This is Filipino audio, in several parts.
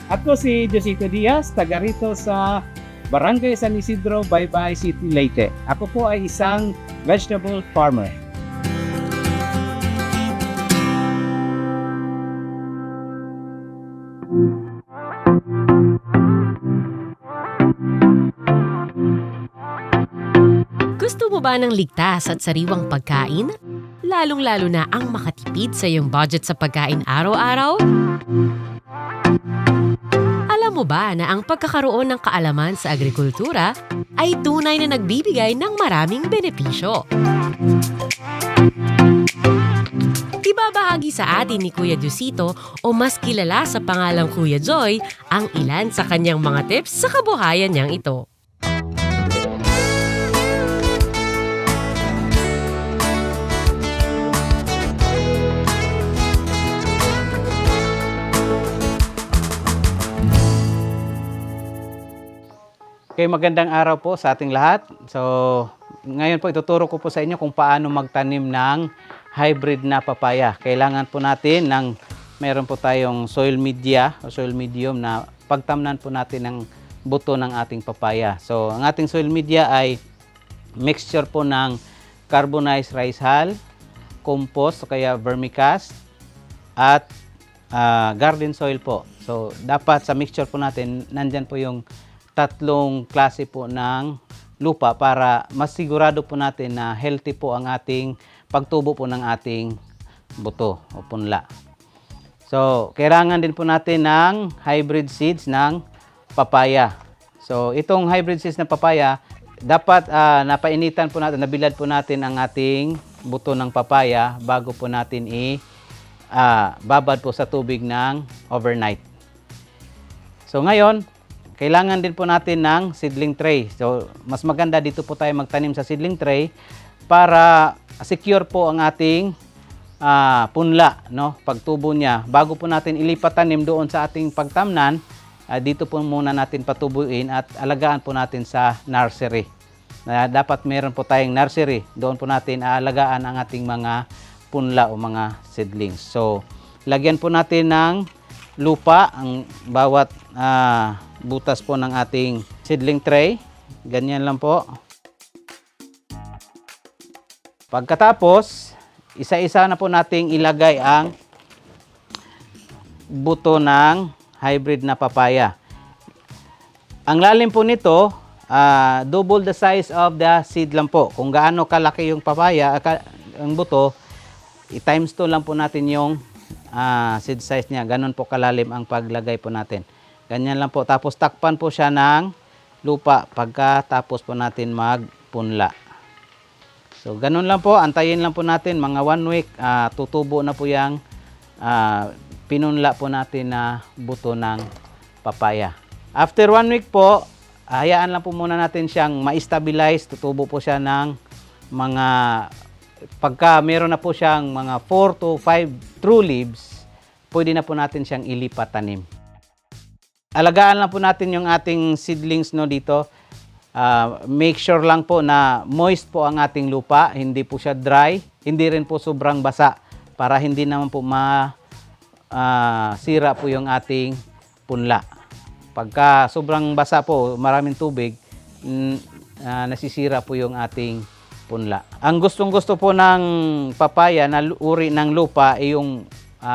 Ako si Josito Diaz, taga rito sa Barangay San Isidro, Baybay City, Leyte. Ako po ay isang vegetable farmer. Gusto mo ba ng ligtas at sariwang pagkain? Lalong-lalo na ang makatipid sa iyong budget sa pagkain araw-araw? Alam mo ba na ang pagkakaroon ng kaalaman sa agrikultura ay tunay na nagbibigay ng maraming benepisyo? Ibabahagi sa atin ni Kuya Josito o mas kilala sa pangalang Kuya Joy ang ilan sa kanyang mga tips sa kabuhayan niyang ito. Okay, magandang araw po sa ating lahat. So, ngayon po ituturo ko po sa inyo kung paano magtanim ng hybrid na papaya. Kailangan po natin meron po tayong soil media o soil medium na pagtamnan po natin ng buto ng ating papaya. So, ang ating soil media ay mixture po ng carbonized rice hull, compost o kaya vermicast, at garden soil po. So, dapat sa mixture po natin, nandyan po yung tatlong klase po ng lupa para mas sigurado po natin na healthy po ang ating pagtubo po ng ating buto o punla. So, kailangan din po natin ng hybrid seeds ng papaya. So, itong hybrid seeds ng papaya, dapat napainitan po natin, nabilad po natin ang ating buto ng papaya bago po natin babad po sa tubig ng overnight. So, ngayon, kailangan din po natin ng seedling tray. So, mas maganda dito po tayo magtanim sa seedling tray para secure po ang ating punla, no? Pagtubo niya. Bago po natin ilipat tanim doon sa ating pagtamnan, dito po muna natin patubuin at alagaan po natin sa nursery. Dapat meron po tayong nursery. Doon po natin aalagaan ang ating mga punla o mga seedlings. So, lagyan po natin ng lupa ang bawat butas po ng ating seedling tray. Ganyan lang po. Pagkatapos, isa-isa na po nating ilagay ang buto ng hybrid na papaya. Ang lalim po nito, double the size of the seed lang po. Kung gaano kalaki yung papaya, ang buto, i-times 2 lang po natin yung seed size niya. Ganon po kalalim ang paglagay po natin. Ganyan lang po. Tapos takpan po siya ng lupa pagkatapos po natin magpunla. So, ganun lang po. Antayin lang po natin. Mga 1 week, tutubo na po yung pinunla po natin na buto ng papaya. After 1 week po, hayaan lang po muna natin siyang ma-stabilize. Tutubo po siya ng mga, pagka meron na po siyang mga 4 to 5 true leaves, pwede na po natin siyang ilipat tanim. Alagaan lang po natin yung ating seedlings no dito. Make sure lang po na moist po ang ating lupa, hindi po siya dry, hindi rin po sobrang basa para hindi naman po sira po yung ating punla. Pagka sobrang basa po, maraming tubig, nasisira po yung ating punla. Ang gustong-gusto po ng papaya na uri ng lupa ay yung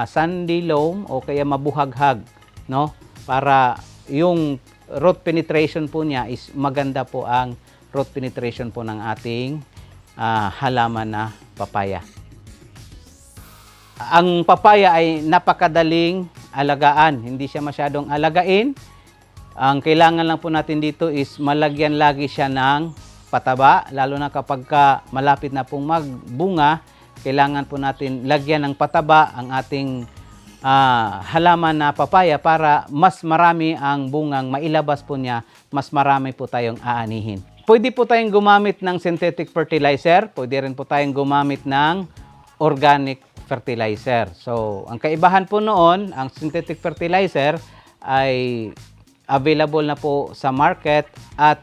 sandy loam o kaya mabuhaghag, no? Para yung root penetration po niya is maganda po ang root penetration po ng ating halaman na papaya. Ang papaya ay napakadaling alagaan, hindi siya masyadong alagain. Ang kailangan lang po natin dito is malagyan lagi siya ng pataba, lalo na kapag malapit na pong magbunga, kailangan po natin lagyan ng pataba ang ating halaman na papaya para mas marami ang bungang mailabas po niya, mas marami po tayong aanihin. Pwede po tayong gumamit ng synthetic fertilizer, pwede rin po tayong gumamit ng organic fertilizer. So, ang kaibahan po noon, ang synthetic fertilizer ay available na po sa market at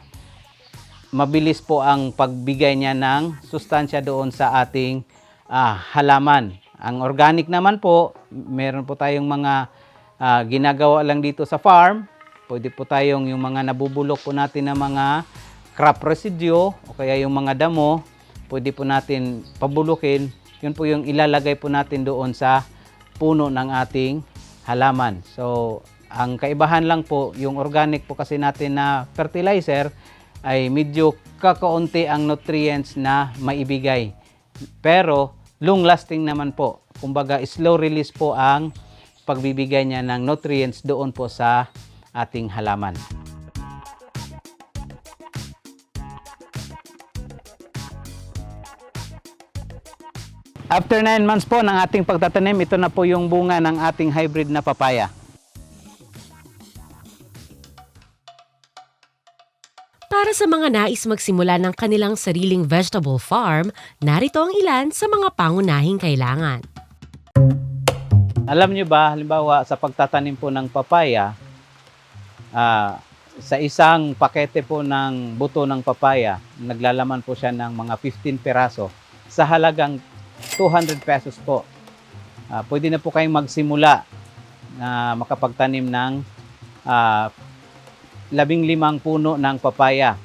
mabilis po ang pagbigay niya ng sustansya doon sa ating halaman. Ang organic naman po, meron po tayong mga ginagawa lang dito sa farm. Pwede po tayong yung mga nabubulok po natin na mga crop residue o kaya yung mga damo, pwede po natin pabulukin. Yun po yung ilalagay po natin doon sa puno ng ating halaman. So, ang kaibahan lang po, yung organic po kasi natin na fertilizer ay medyo kakaunti ang nutrients na maibigay. Pero, long lasting naman po. Kumbaga, slow release po ang pagbibigay niya ng nutrients doon po sa ating halaman. After 9 months po ng ating pagtatanim, ito na po yung bunga ng ating hybrid na papaya. Para sa mga nais magsimula ng kanilang sariling vegetable farm, narito ang ilan sa mga pangunahing kailangan. Alam nyo ba, halimbawa sa pagtatanim po ng papaya, sa isang pakete po ng buto ng papaya, naglalaman po siya ng mga 15 peraso sa halagang 200 pesos po. Pwede na po kayong magsimula na makapagtanim ng 15 puno ng papaya.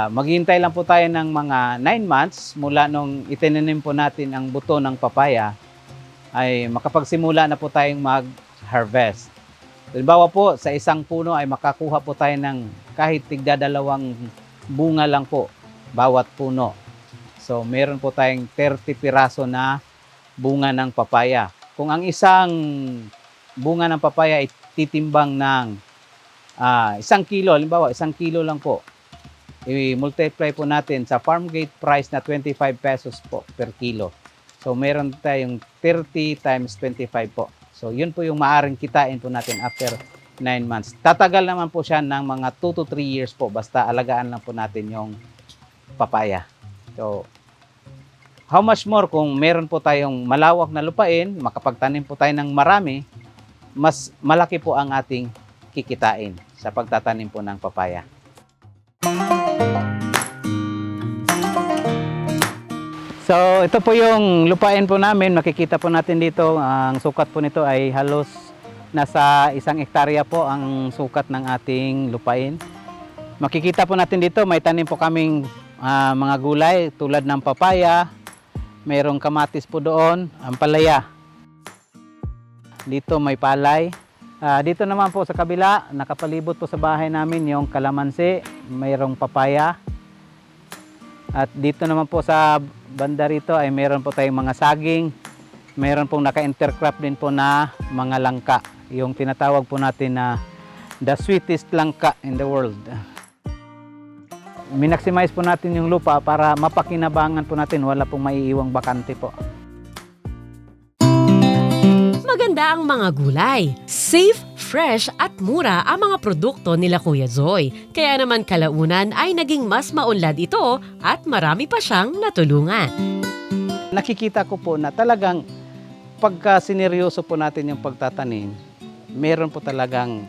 Maghihintay lang po tayo ng mga 9 months mula nung itinanim po natin ang buto ng papaya, ay makapagsimula na po tayong mag-harvest. Halimbawa po, sa isang puno ay makakuha po tayo ng kahit tigdadalawang bunga lang po bawat puno. So, meron po tayong 30 piraso na bunga ng papaya. Kung ang isang bunga ng papaya ay titimbang ng 1 kilo, halimbawa 1 kilo lang po, i-multiply po natin sa farm gate price na 25 pesos po per kilo. So, meron tayong 30 times 25 po. So, yun po yung maaring kitain po natin after 9 months. Tatagal naman po siya ng mga 2 to 3 years po, basta alagaan lang po natin yung papaya. So, how much more kung meron po tayong malawak na lupain, makapagtanim po tayo ng marami, mas malaki po ang ating kikitain sa pagtatanim po ng papaya. So, ito po yung lupain po namin. Makikita po natin dito, ang sukat po nito ay halos nasa 1 hektarya po ang sukat ng ating lupain. Makikita po natin dito, may tanim po kaming mga gulay tulad ng papaya, mayroong kamatis po doon, ampalaya. Dito may palay. Dito naman po sa kabila, nakapalibot po sa bahay namin yung kalamansi, mayroong papaya. At dito naman po sa banda rito ay mayroon po tayong mga saging, mayroon pong naka-intercrop din po na mga langka, yung tinatawag po natin na the sweetest langka in the world. Minaximize po natin yung lupa para mapakinabangan po natin, wala pong maiiwang bakante po. Maganda ang mga gulay. Safe, fresh at mura ang mga produkto nila Kuya Joy. Kaya naman kalaunan ay naging mas maunlad ito at marami pa siyang natulungan. Nakikita ko po na talagang pagka sineryoso po natin yung pagtatanim, meron po talagang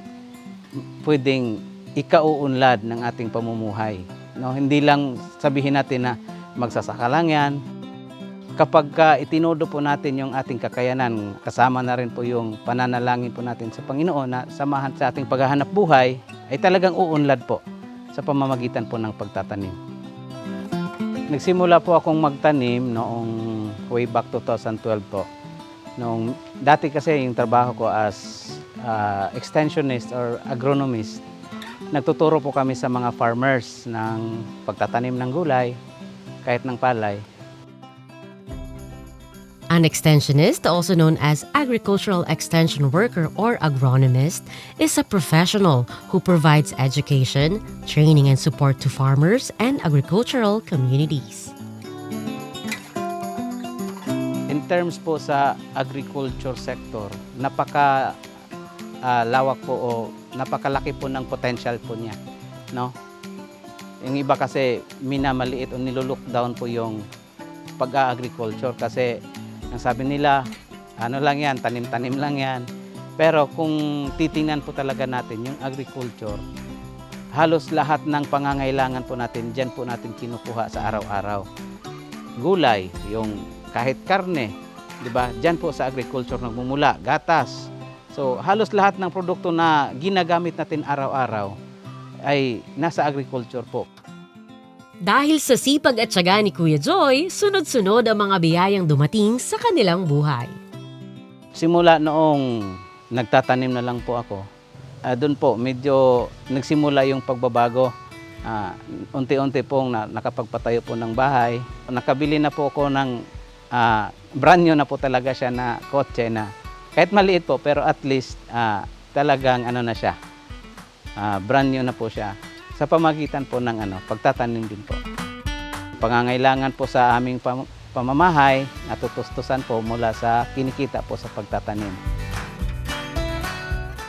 pwedeng ikauunlad ng ating pamumuhay. No, hindi lang sabihin natin na magsasaka lang yan. Kapag itinodo po natin yung ating kakayanan, kasama na rin po yung pananalangin po natin sa Panginoon na samahan sa ating paghahanap buhay, ay talagang uunlad po sa pamamagitan po ng pagtatanim. Nagsimula po akong magtanim noong way back 2012 po. Dati kasi yung trabaho ko as extensionist or agronomist, nagtuturo po kami sa mga farmers ng pagtatanim ng gulay, kahit ng palay. An extensionist, also known as agricultural extension worker or agronomist, is a professional who provides education, training and support to farmers and agricultural communities. In terms po sa agriculture sector, napaka lawak po o napakalaki po ng potential po niya, no? Yung iba kasi minamaliit o nilulook down po yung pag-agriculture kasi ang sabi nila, ano lang yan, tanim-tanim lang yan. Pero kung titingnan po talaga natin yung agriculture, halos lahat ng pangangailangan po natin, dyan po natin kinukuha sa araw-araw. Gulay, yung kahit karne, di ba? Dyan po sa agriculture nagmumula, gatas. So So halos lahat ng produkto na ginagamit natin araw-araw ay nasa agriculture po. Dahil sa sipag at tiyaga ni Kuya Joy, sunod-sunod ang mga biyayang dumating sa kanilang buhay. Simula noong nagtatanim na lang po ako, doon po medyo nagsimula yung pagbabago. Unti-unti pong nakapagpatayo po ng bahay. Nakabili na po ako ng brand new na po talaga siya na kotse na kahit maliit po pero at least talagang ano na siya. Brand new na po siya. Sa pamagitan po ng pagtatanim din po. Pangangailangan po sa aming pamamahay, natutustusan po mula sa kinikita po sa pagtatanim.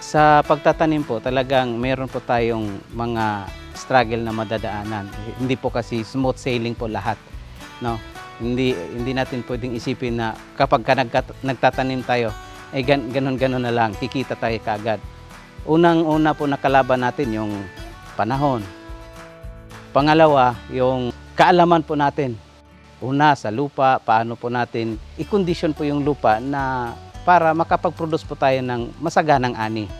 Sa pagtatanim po, talagang meron po tayong mga struggle na madadaanan. Hindi po kasi smooth sailing po lahat. No? Hindi natin pwedeng isipin na kapag nagtatanim tayo, ay ganun-ganun na lang, kikita tayo kaagad. Unang-una po nakalaban natin yung panahon. Pangalawa, yung kaalaman po natin. Una, sa lupa, paano po natin i-condition po yung lupa na para makapag-produce po tayo ng masaganang ani.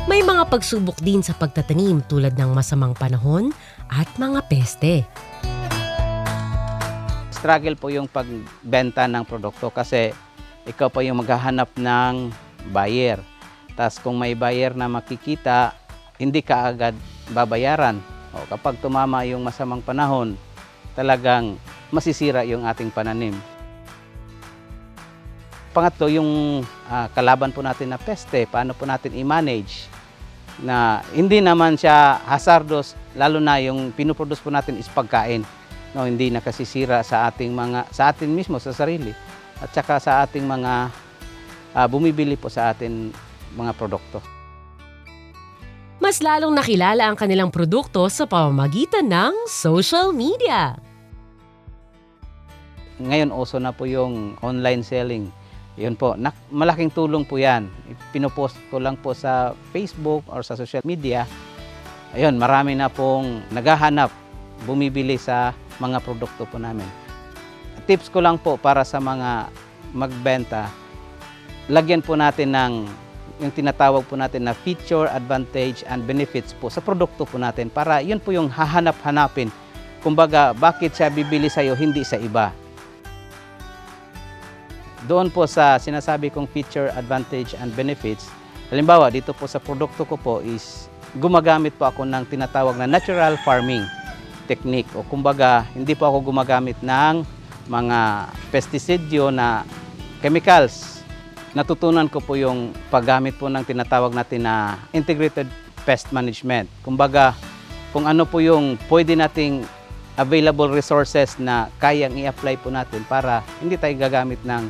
May mga pagsubok din sa pagtatanim tulad ng masamang panahon at mga peste. Struggle po yung pagbenta ng produkto kasi ikaw pa yung maghahanap ng buyer. Tapos kung may buyer na makikita, hindi ka agad babayaran. O kapag tumama yung masamang panahon, talagang masisira yung ating pananim. Pangatlo, yung kalaban po natin na peste, paano po natin i-manage na hindi naman siya hazardous, lalo na yung pinuproduce po natin is pagkain. No, hindi nakasisira sa atin mismo, sa sarili, at saka sa ating mga bumibili po sa atin mga produkto. Mas lalong nakilala ang kanilang produkto sa pamamagitan ng social media. Ngayon, uso na po yung online selling. Yun po, malaking tulong po yan. Pinopost ko lang po sa Facebook or sa social media. Ayun, marami na pong naghahanap, bumibili sa mga produkto po namin. Tips ko lang po para sa mga magbenta, lagyan po natin ng yung tinatawag po natin na feature, advantage, and benefits po sa produkto po natin para yun po yung hahanap-hanapin. Kumbaga, bakit siya bibili sa'yo, hindi sa iba. Doon po sa sinasabi kong feature, advantage, and benefits, halimbawa, dito po sa produkto ko po is gumagamit po ako ng tinatawag na natural farming technique. O kumbaga, hindi po ako gumagamit ng mga pestisidyo na chemicals. Natutunan ko po yung paggamit po ng tinatawag natin na integrated pest management. Kumbaga, kung ano po yung pwede nating available resources na kayang i-apply po natin para hindi tayo gagamit ng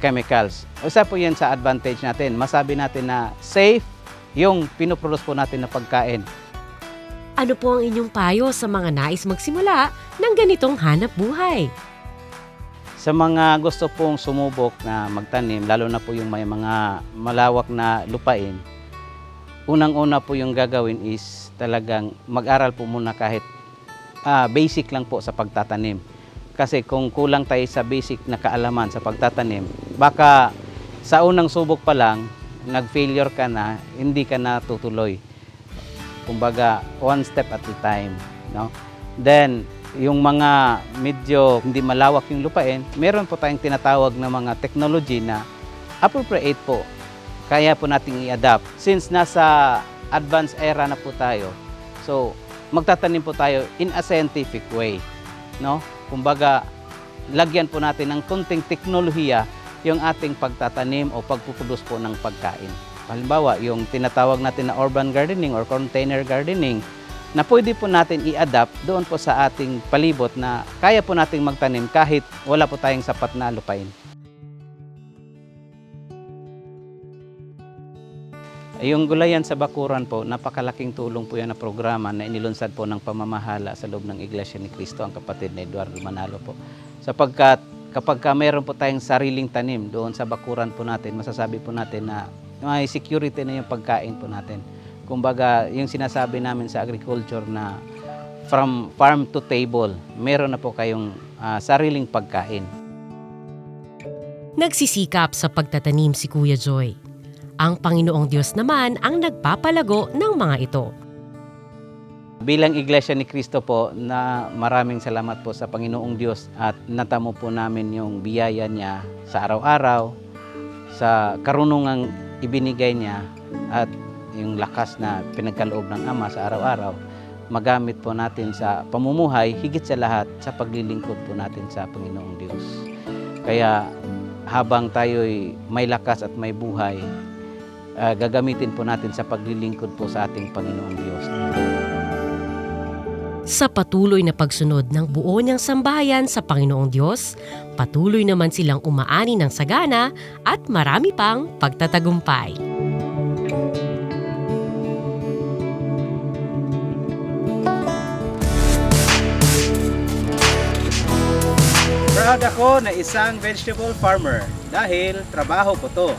chemicals. Isa po yan sa advantage natin. Masabi natin na safe yung pinoproduce po natin na pagkain. Ano po ang inyong payo sa mga nais magsimula ng ganitong hanap buhay? Sa mga gusto pong sumubok na magtanim, lalo na po yung may mga malawak na lupain, unang-una po yung gagawin is talagang mag-aral po muna kahit basic lang po sa pagtatanim. Kasi kung kulang tayo sa basic na kaalaman sa pagtatanim, baka sa unang subok pa lang, nag-failure ka na, hindi ka na tutuloy. Kumbaga, one step at a time. No? Then, yung mga medyo hindi malawak yung lupain, meron po tayong tinatawag na mga technology na appropriate po. Kaya po nating i-adapt. Since nasa advanced era na po tayo, so magtatanim po tayo in a scientific way. No? Kumbaga, lagyan po natin ng konting teknolohiya yung ating pagtatanim o pagpuproduce po ng pagkain. Halimbawa, yung tinatawag natin na urban gardening or container gardening, na pwede po natin i-adapt doon po sa ating palibot na kaya po nating magtanim kahit wala po tayong sapat na lupain. Yung Gulayan sa Bakuran po, napakalaking tulong po yan na programa na inilunsad po ng pamamahala sa loob ng Iglesia ni Cristo, ang kapatid na Eduardo Manalo po. Sapagkat kapag meron po tayong sariling tanim doon sa bakuran po natin, masasabi po natin na may security na yung pagkain po natin. Kumbaga, yung sinasabi namin sa agriculture na from farm to table, meron na po kayong sariling pagkain. Nagsisikap sa pagtatanim si Kuya Joy. Ang Panginoong Diyos naman ang nagpapalago ng mga ito. Bilang Iglesia ni Cristo po, na maraming salamat po sa Panginoong Diyos at natamo po namin yung biyaya niya sa araw-araw, sa karunungang ibinigay niya at yung lakas na pinagkaloob ng Ama sa araw-araw, magamit po natin sa pamumuhay, higit sa lahat sa paglilingkod po natin sa Panginoong Diyos. Kaya habang tayo'y may lakas at may buhay, gagamitin po natin sa paglilingkod po sa ating Panginoong Diyos. Sa patuloy na pagsunod ng buo niyang sambahayan sa Panginoong Diyos, patuloy naman silang umaani ng sagana at marami pang pagtatagumpay. Proud ako na isang vegetable farmer dahil trabaho ko to.